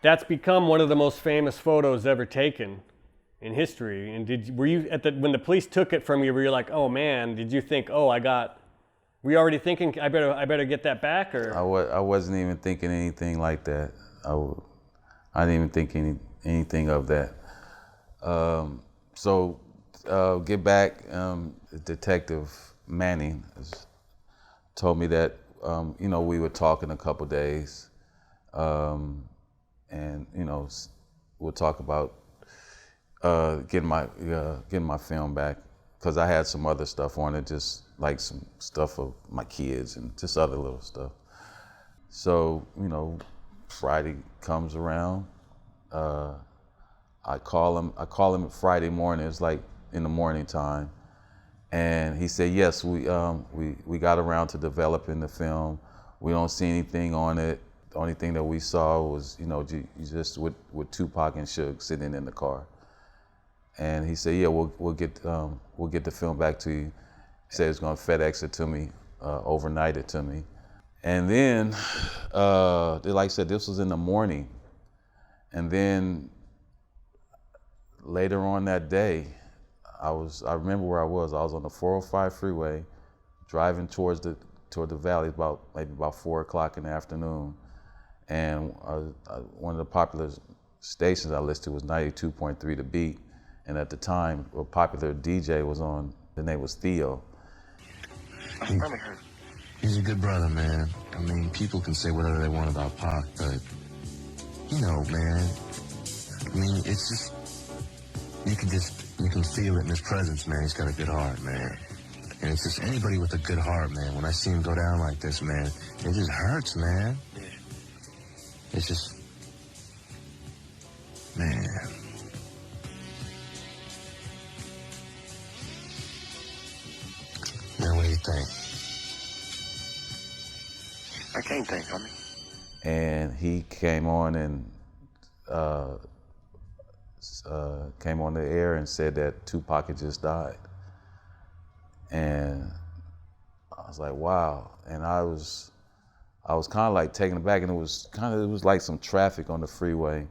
That's become one of the most famous photos ever taken in history. And were you when the police took it from you? Were you like, oh man? Did you think, oh, were you already thinking I better get that back? Or I wasn't even thinking anything like that. I didn't even think anything of that. Get back. Detective Manning told me that we were talking a couple days, and we'll talk about getting my film back, because I had some other stuff on it, just like some stuff of my kids and just other little stuff. So Friday comes around. I call him Friday morning. It's like in the morning time, and he said, yes, we got around to developing the film. We don't see anything on it. The only thing that we saw was just with Tupac and Suge sitting in the car. And he said, yeah, we'll get the film back to you. He said he's gonna FedEx it to me, overnight it to me. And then, like I said, this was in the morning. And then later on that day, I remember where I was. I was on the 405 freeway, driving toward the valley, maybe about 4 o'clock in the afternoon. And one of the popular stations I listened to was 92.3 The Beat. And at the time, a popular DJ was on. The name was Theo. He's a good brother, man. I mean, people can say whatever they want about Pac, but man. I mean, it's just you can feel it in his presence, man. He's got a good heart, man. And it's just anybody with a good heart, man. When I see him go down like this, man, it just hurts, man. It's just, man. Man, what do you think? I can't think, homie. And he came on and came on the air and said that Tupac had just died. And I was like, wow. And I was kind of like taken aback, and it was like some traffic on the freeway.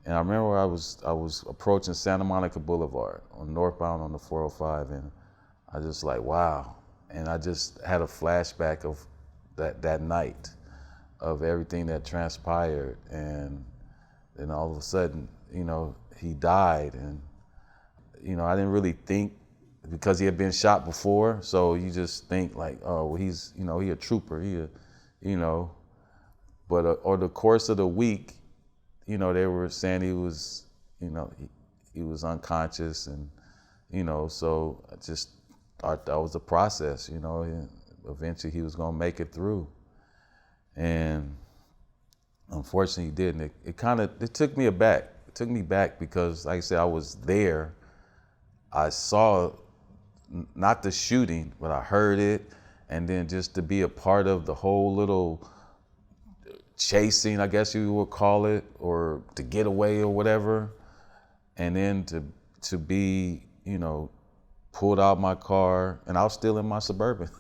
And I remember I was approaching Santa Monica Boulevard on northbound on the 405, and I just like, wow. And I just had a flashback of that night, of everything that transpired. And then all of a sudden, he died. And, I didn't really think, because he had been shot before, so you just think like, oh, well, he's, he a trooper, but over the course of the week, they were saying he was, he was unconscious, and, so I just thought that was a process, eventually he was gonna make it through. And unfortunately he didn't. It took me aback. It took me back because, like I said, I was there. I saw not the shooting, but I heard it. And then just to be a part of the whole little chasing, I guess you would call it, or to get away or whatever. And then to be, pulled out my car, and I was still in my Suburban.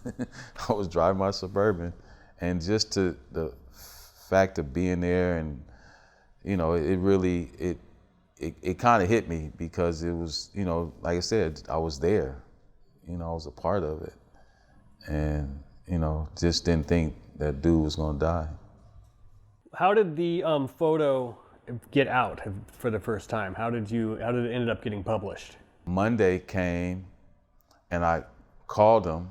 I was driving my Suburban. And just the fact of being there, and, it really, it kind of hit me, because it was, like I said, I was there. I was a part of it. And, just didn't think that dude was gonna die. how did the photo get out for the first time? How did it end up getting published? Monday came, and I called him.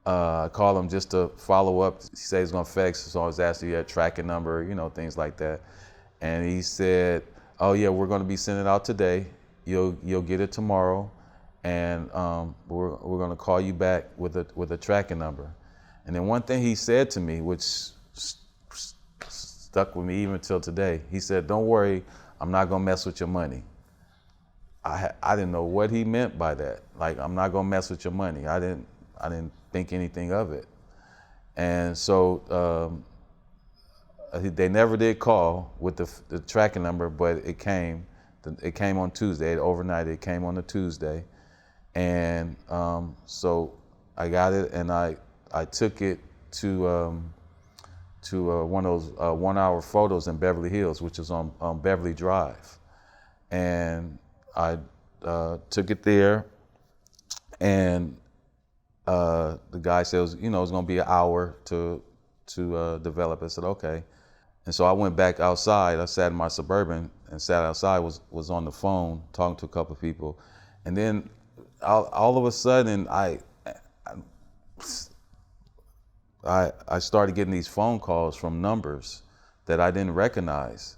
I called him just to follow up. He said he's gonna FedEx, so I was asking you a tracking number, things like that. And he said, "Oh yeah, we're gonna be sending it out today. You'll get it tomorrow, and we're gonna call you back with a tracking number." And then one thing he said to me, which stuck with me even till today, he said, "Don't worry, I'm not gonna mess with your money." I didn't know what he meant by that. Like, I'm not gonna mess with your money. I didn't think anything of it. And so they never did call with the tracking number, but it came on Tuesday. Overnight, it came on a Tuesday. And so I got it, and I took it to one of those 1-hour photos in Beverly Hills, which is on Beverly Drive. And I took it there, and the guy said, it's going to be an hour to develop. I said, okay. And so I went back outside. I sat in my Suburban and sat outside, was on the phone talking to a couple of people. And then all of a sudden, I started getting these phone calls from numbers that I didn't recognize.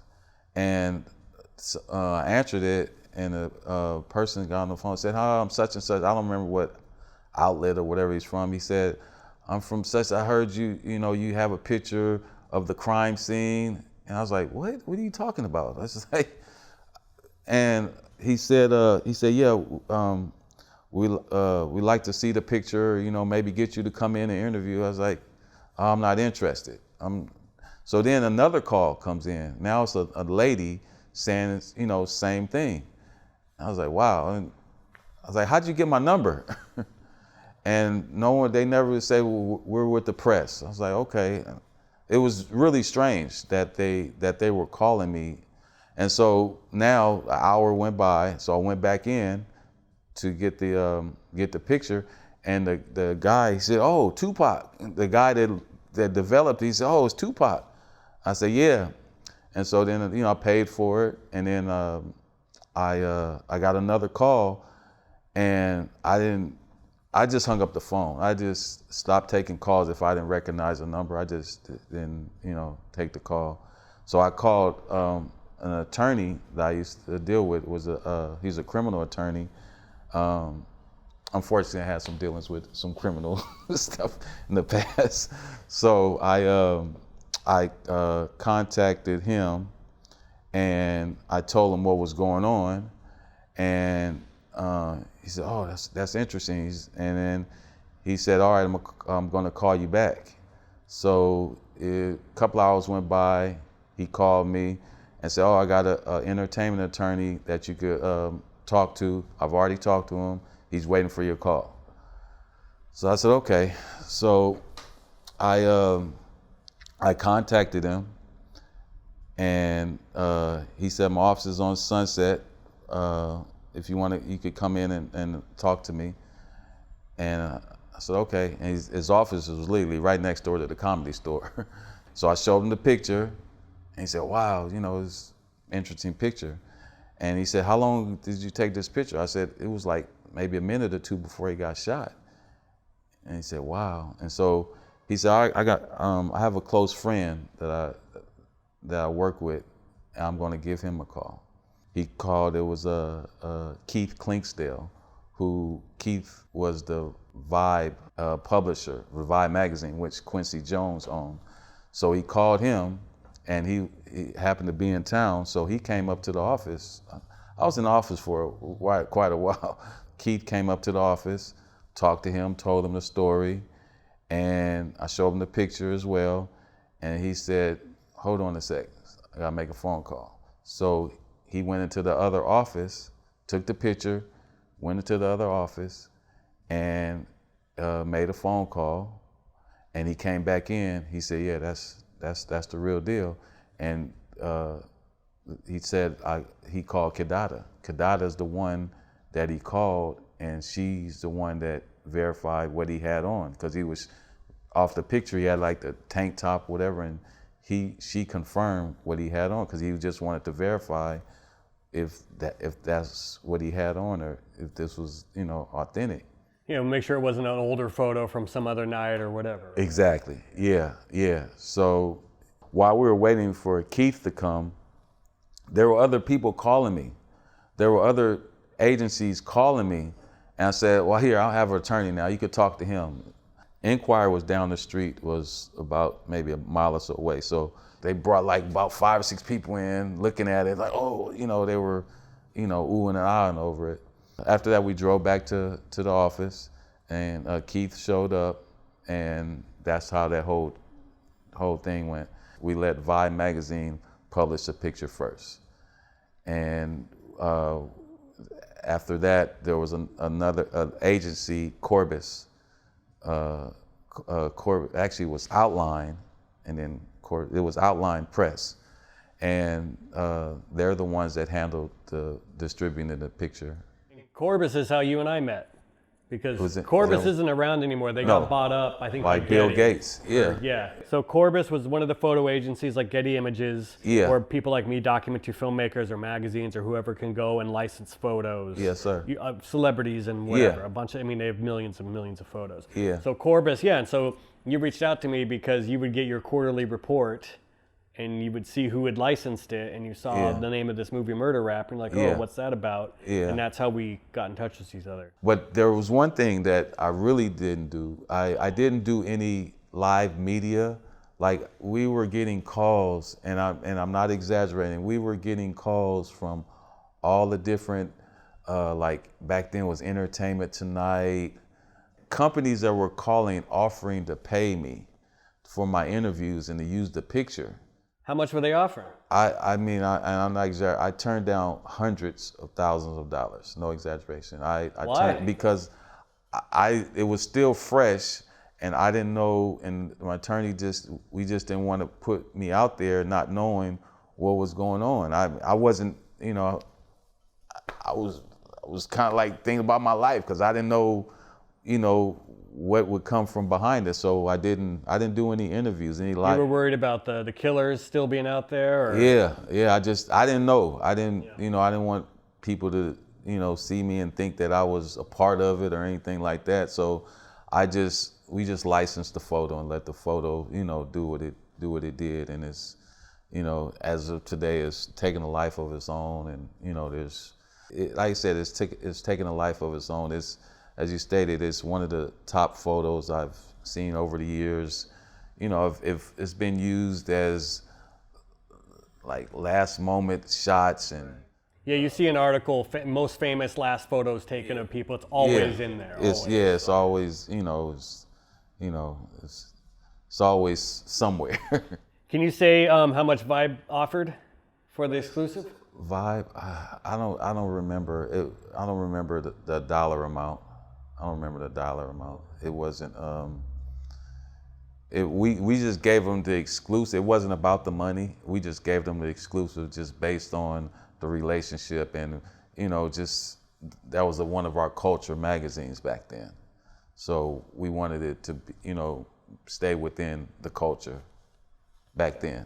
And I answered it, and a person got on the phone and said, "Hi, I'm such and such." I don't remember what outlet or whatever he's from. He said, "I'm from such, I heard you have a picture of the crime scene." And I was like, "What? What are you talking about?" I was like, and he said, "Yeah, we like to see the picture, maybe get you to come in and interview." I was like, "I'm not interested." So then another call comes in. Now it's a lady saying, same thing. I was like, wow. And I was like, "How'd you get my number?" And they never say, "Well, we're with the press." I was like, okay. It was really strange that they were calling me. And so now an hour went by, so I went back in to get the picture, and the guy, he said, "Oh, Tupac." The guy that developed it, he said, "Oh, it's Tupac." I said, "Yeah." And so then I paid for it, and then I got another call, and I just hung up the phone. I just stopped taking calls if I didn't recognize the number. I just didn't, take the call. So I called an attorney that I used to deal with. He's a criminal attorney. Unfortunately, I had some dealings with some criminal stuff in the past. So I contacted him, and I told him what was going on, and he said, "Oh, that's interesting." And then he said, "All right, I'm going to call you back." So a couple hours went by. He called me and said, "Oh, I got an entertainment attorney that you could talk to. I've already talked to him. He's waiting for your call." So I said, "Okay." So I contacted him, and he said, "My office is on Sunset. If you want to, you could come in and talk to me." And I said, "Okay." And his office was literally right next door to the Comedy Store. So I showed him the picture, and he said, "Wow, it's an interesting picture." And he said, "How long did you take this picture?" I said, "It was like maybe a minute or two before he got shot." And he said, "Wow." And so he said, I have a close friend that I work with, and I'm going to give him a call." He called. It was Keith Clinksdale, who Keith was the Vibe publisher, Vibe magazine, which Quincy Jones owned. So he called him, and he happened to be in town, so he came up to the office. I was in the office for quite a while. Keith came up to the office, talked to him, told him the story, and I showed him the picture as well. And he said, "Hold on a second, I gotta make a phone call." So he went into the other office, took the picture, went into the other office, and made a phone call. And he came back in. He said, "Yeah, that's the real deal." And he said he called Kidada. Kidada's the one that he called, and she's the one that verified what he had on, because he was off the picture. He had like the tank top, whatever, and she confirmed what he had on, because he just wanted to verify if that's what he had on, or if this was authentic. Make sure it wasn't an older photo from some other night or whatever. Exactly. Yeah. So while we were waiting for Keith to come, there were other people calling me. There were other agencies calling me, and I said, "Well, here, I'll have an attorney now. You could talk to him." Inquiry was down the street, was about maybe a mile or so away. So they brought like about 5 or 6 people in, looking at it like, oh, they were, oohing and ahhing over it. After that, we drove back to the office, and Keith showed up, and that's how that whole thing went. We let Vibe magazine publish the picture first, and after that, there was another agency, Corbis. Corbis actually was Outline, and then course, it was Outline Press. And they're the ones that handled the distributing of the picture. Corbis is how you and I met. Because Was Corbis isn't around anymore. They got bought up, I think, by Like Bill Getty. Gates, yeah. Yeah. So Corbis was one of the photo agencies like Getty Images, Yeah. or people like me, documentary filmmakers or magazines or whoever can go and license photos. Yes, sir. Celebrities and whatever. Yeah. A bunch of, I mean, they have millions and millions of photos. Yeah. So Corbis, yeah. And so you reached out to me because you would get your quarterly report and you would see who had licensed it, and you saw the name of this movie, Murder Rap, and you're like, oh, what's that about? Yeah. And that's how we got in touch with each other. But there was one thing that I really didn't do. I didn't do any live media. Like, we were getting calls, and I'm not exaggerating, we were getting calls from all the different, like back then was Entertainment Tonight, companies that were calling, offering to pay me for my interviews and to use the picture. How much were they offering? I'm not exaggerating. I turned down hundreds of thousands of dollars. No exaggeration. Why? Turned because it was still fresh, and I didn't know. And my attorney we just didn't want to put me out there, not knowing what was going on. I wasn't, you know, I was kind of like thinking about my life because I didn't know, you know, what would come from behind it. So I didn't do any interviews, any live. You were worried about the killers still being out there? Or? Yeah. I didn't know. You know, I didn't want people to, you know, see me and think that I was a part of it or anything like that. So we just licensed the photo and let the photo, you know, do what it did. And it's, you know, as of today, it's taken a life of its own. And, you know, like I said, it's taken a life of its own. As you stated, it's one of the top photos I've seen over the years. You know, if it's been used as like last moment shots and. Yeah, you see an article, most famous last photos taken of people. It's always in there. It's always, you know, it's always somewhere. Can you say how much Vibe offered for the exclusive? Vibe, I don't remember it. I don't remember the dollar amount. I don't remember the dollar amount. It wasn't. We just gave them the exclusive. It wasn't about the money. We just gave them the exclusive, just based on the relationship, and you know, just that was one of our culture magazines back then. So we wanted it to, you know, stay within the culture back then.